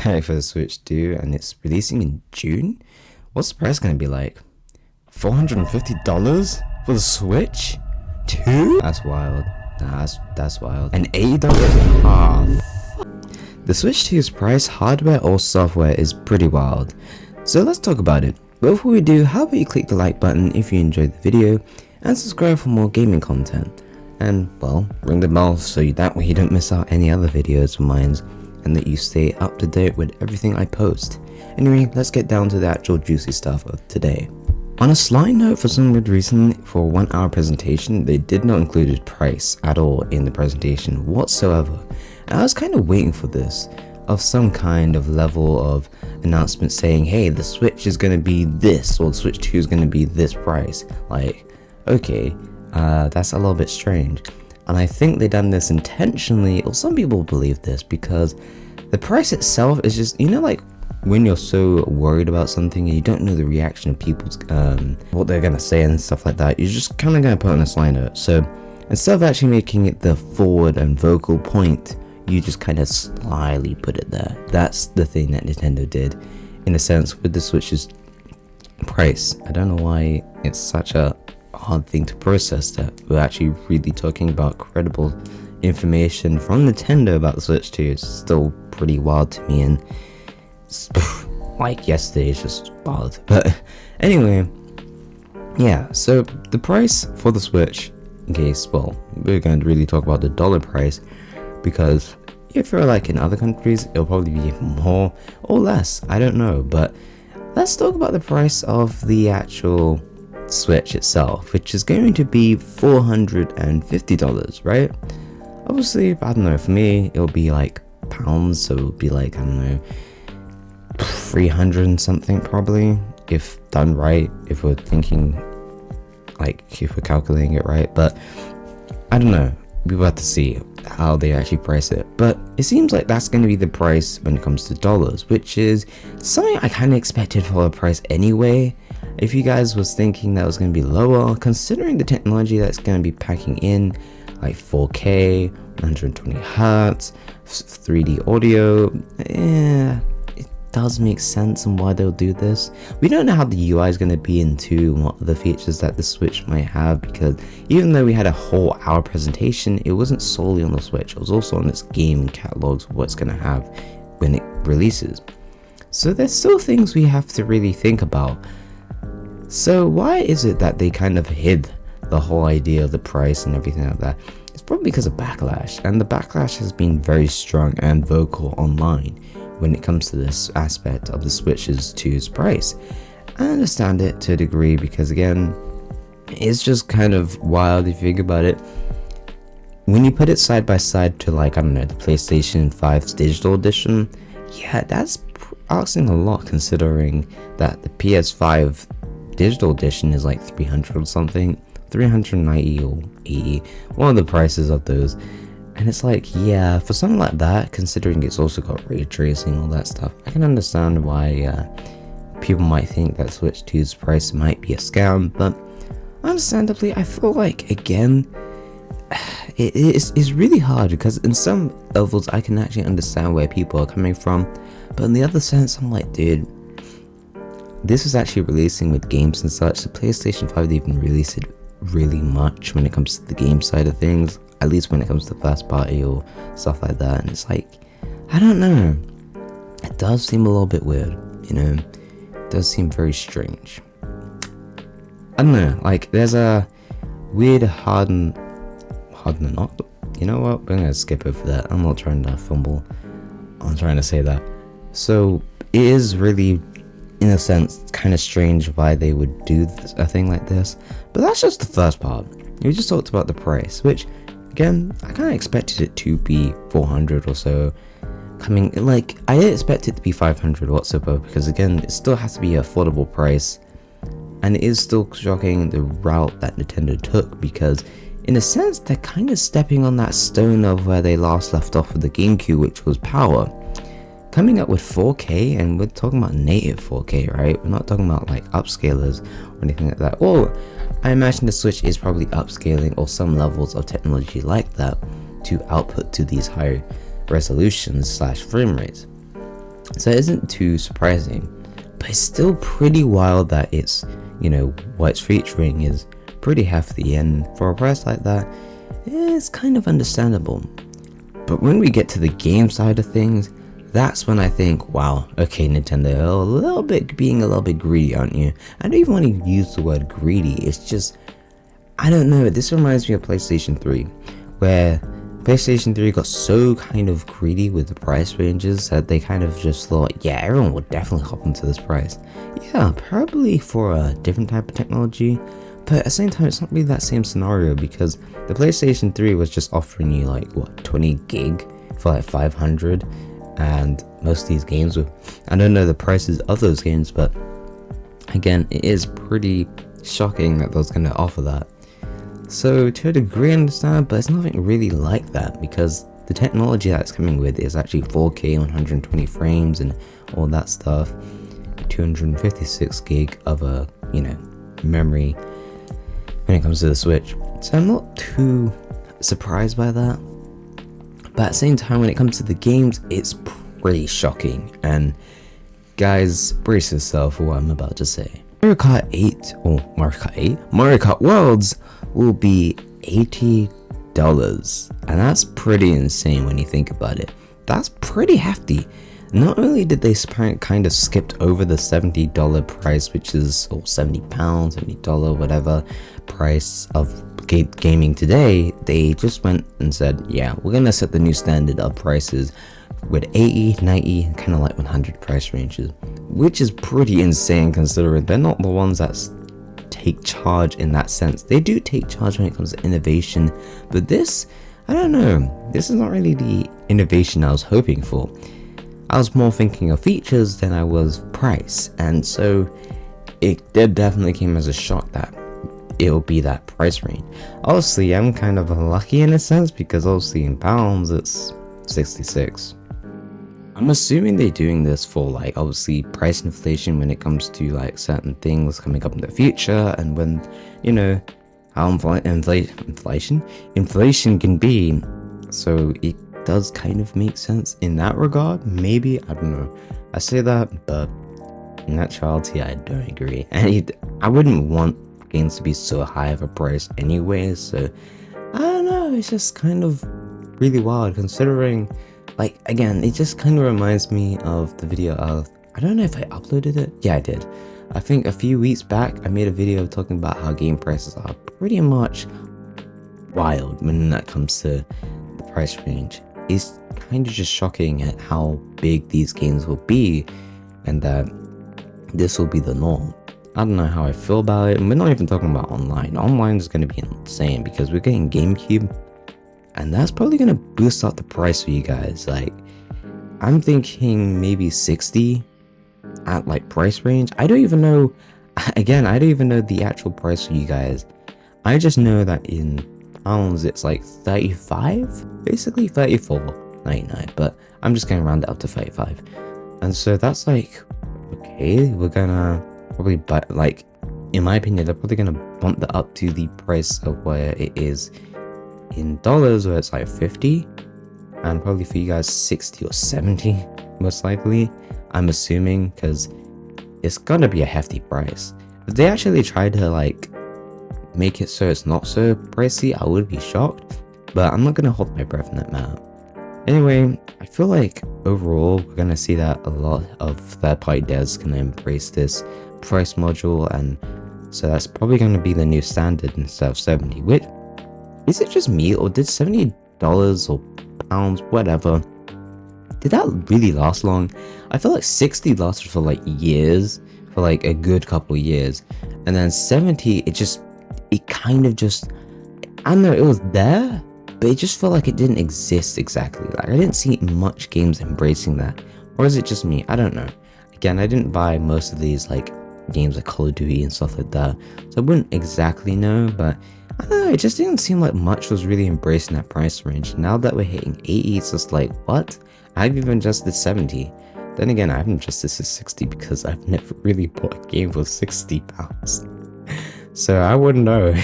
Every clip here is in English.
excited for the Switch 2 and it's releasing in June. What's the price gonna be like? $450 for the Switch 2? That's wild. Nah, that's wild. And $80? Ah, the Switch 2's price, hardware or software, is pretty wild. So let's talk about it. But before we do, how about you click the like button if you enjoyed the video and subscribe for more gaming content. And well, ring the bell so that way you don't miss out any other videos of mine and that you stay up to date with everything I post. Anyway, let's get down to the actual juicy stuff of today. On a slight note, for some weird reason, for a 1 hour presentation, they did not include a price at all in the presentation whatsoever. And I was kind of waiting for this, of some kind of level of announcement saying, hey, the Switch is going to be this, or the Switch 2 is going to be this price. Like, okay, that's a little bit strange. And I think they done this intentionally, or some people believe this, because the price itself is just, you know, like when you're so worried about something and you don't know the reaction of people's, what they're gonna say and stuff like that, you're just kind of gonna put on a sly note. So instead of actually making it the forward and vocal point, you just kind of slyly put it there. That's the thing that Nintendo did, in a sense, with the Switch's price. I don't know why it's such a hard thing to process that we're actually really talking about credible information from Nintendo about the Switch 2. It's still pretty wild to me, and like yesterday, it's just wild. But anyway, yeah, so the price for the Switch, in case, well, we're going to really talk about the dollar price, because if you're like in other countries, it'll probably be more or less, I don't know. But let's talk about the price of the actual Switch itself, which is going to be $450, right? Obviously, I don't know, for me it'll be like pounds, so it'll be like, I don't know, 300 and something probably, if done right, if we're thinking, like, if we're calculating it right. But I don't know, we will have to see how they actually price it. But it seems like that's going to be the price when it comes to dollars, which is something I kind of expected for a price anyway. If you guys was thinking that was going to be lower, considering the technology that's going to be packing in, like 4K, 120 Hz, 3D audio, it does make sense on why they'll do this. We don't know how the UI is going to be into what other features that the Switch might have, because even though we had a whole hour presentation, it wasn't solely on the Switch, it was also on its game catalogs, what it's going to have when it releases. So there's still things we have to really think about. So why is it that they kind of hid the whole idea of the price and everything like that? It's probably because of backlash, and the backlash has been very strong and vocal online when it comes to this aspect of the Switch's 2's price. I understand it to a degree, because again, it's just kind of wild if you think about it. When you put it side by side to, like, I don't know, the PlayStation 5's digital edition, yeah, that's asking a lot, considering that the PS5 digital edition is like 300 or something, 390 or 80, one of the prices of those. And it's like, yeah, for something like that, considering it's also got ray tracing, all that stuff, I can understand why people might think that Switch 2's price might be a scam. But understandably, I feel like, again, it's really hard, because in some levels I can actually understand where people are coming from, but in the other sense, I'm like, dude, this is actually releasing with games and such. The PlayStation 5 didn't release it really much when it comes to the game side of things, at least when it comes to first party or stuff like that. And it's like, I don't know, it does seem a little bit weird, you know, it does seem very strange. I don't know, like, there's a weird harden not, you know what, we're gonna skip over that. I'm not trying to fumble, I'm trying to say that. So it is really, in a sense, kind of strange why they would do a thing like this. But that's just the first part. We just talked about the price, which, again, I kind of expected it to be 400 or so. Coming, like, I didn't expect it to be 500 whatsoever, because again, it still has to be an affordable price. And it is still shocking the route that Nintendo took, because in a sense, they're kind of stepping on that stone of where they last left off with the GameCube, which was power. Coming up with 4K, and we're talking about native 4K, right? We're not talking about like upscalers or anything like that. Well, I imagine the Switch is probably upscaling or some levels of technology like that to output to these higher resolutions / frame rates. So it isn't too surprising, but it's still pretty wild that it's, you know, what it's featuring is pretty hefty, and for a price like that, it's kind of understandable. But when we get to the game side of things, that's when I think, wow, okay, Nintendo, being a little bit greedy, aren't you? I don't even want to use the word greedy, it's just, I don't know, this reminds me of PlayStation 3, where PlayStation 3 got so kind of greedy with the price ranges that they kind of just thought, yeah, everyone will definitely hop into this price. Yeah, probably for a different type of technology, but at the same time, it's not really that same scenario, because the PlayStation 3 was just offering you like, what, 20 gig for like 500, and most of these games were, I don't know the prices of those games, but again, it is pretty shocking that they was going to offer that. So to a degree I understand, but it's nothing really like that, because the technology that's coming with is actually 4K 120 frames and all that stuff, 256 gig of a, you know, memory when it comes to the Switch. So I'm not too surprised by that, but at the same time, when it comes to the games, it's pretty shocking. And guys, brace yourself for what I'm about to say. Mario Kart 8, or Mario Kart Worlds will be $80, and that's pretty insane when you think about it. That's pretty hefty. Not only did they kind of skipped over the $70 price, which is, or £70, $70, whatever price of gaming today, they just went and said, yeah, we're gonna set the new standard of prices with 80, 90, kind of like 100 price ranges, which is pretty insane considering they're not the ones that take charge in that sense. They do take charge when it comes to innovation, but this, I don't know, this is not really the innovation I was hoping for. I was more thinking of features than I was price, and so it definitely came as a shock that it'll be that price range. Obviously, I'm kind of lucky in a sense, because obviously in pounds it's 66. I'm assuming they're doing this for like obviously price inflation when it comes to like certain things coming up in the future, and when, you know, how inflation can be. So it does kind of make sense in that regard, maybe, I don't know. I say that, but in actuality I don't agree, and I wouldn't want games to be so high of a price anyway, so I don't know, it's just kind of really wild considering, like, again, it just kind of reminds me of the video of, I don't know if I uploaded it, yeah I did, I think a few weeks back I made a video talking about how game prices are pretty much wild when that comes to the price range. It's kind of just shocking at how big these games will be, and that this will be the norm. I don't know how I feel about it, and we're not even talking about online. Online is going to be insane because we're getting GameCube, and that's probably going to boost up the price for you guys. Like, I'm thinking maybe 60 at like price range. I don't even know, again, I don't even know the actual price for you guys. I just know that in pounds it's like 35, basically 34.99, but I'm just gonna round it up to 35. And so that's like, okay, we're gonna probably buy, like, in my opinion, they're probably gonna bump that up to the price of where it is in dollars, where it's like 50, and probably for you guys 60 or 70 most likely, I'm assuming, because it's gonna be a hefty price. If they actually tried to like make it so it's not so pricey, I would be shocked, but I'm not gonna hold my breath in that matter. Anyway, I feel like overall we're gonna see that a lot of third-party devs gonna embrace this price module, and so that's probably gonna be the new standard instead of 70. Which, is it just me, or did $70 or pounds, whatever, did that really last long? I feel like 60 lasted for like years, for like a good couple years, and then 70, it kind of just, I don't know, it was there, but it just felt like it didn't exist exactly. Like, I didn't see much games embracing that, or is it just me? I don't know. Again, I didn't buy most of these like games like Call of Duty and stuff like that, so I wouldn't exactly know, but I don't know, it just didn't seem like much was really embracing that price range. Now that we're hitting 80, it's just like, what? I've even adjusted 70. Then again, I haven't adjusted to 60 because I've never really bought a game for £60. So I wouldn't know.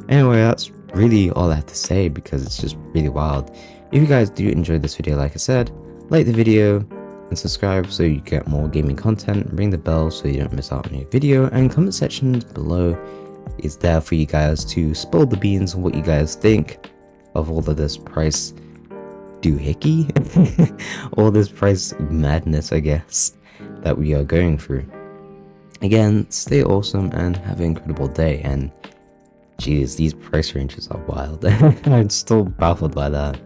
Anyway, that's really all I have to say because it's just really wild. If you guys do enjoy this video, like I said, like the video, and subscribe so you get more gaming content. Ring the bell so you don't miss out on a new video, and comment section below is there for you guys to spill the beans on what you guys think of all of this price doohickey, all this price madness, I guess, that we are going through. Again, stay awesome and have an incredible day. And geez, these price ranges are wild. I'm still baffled by that.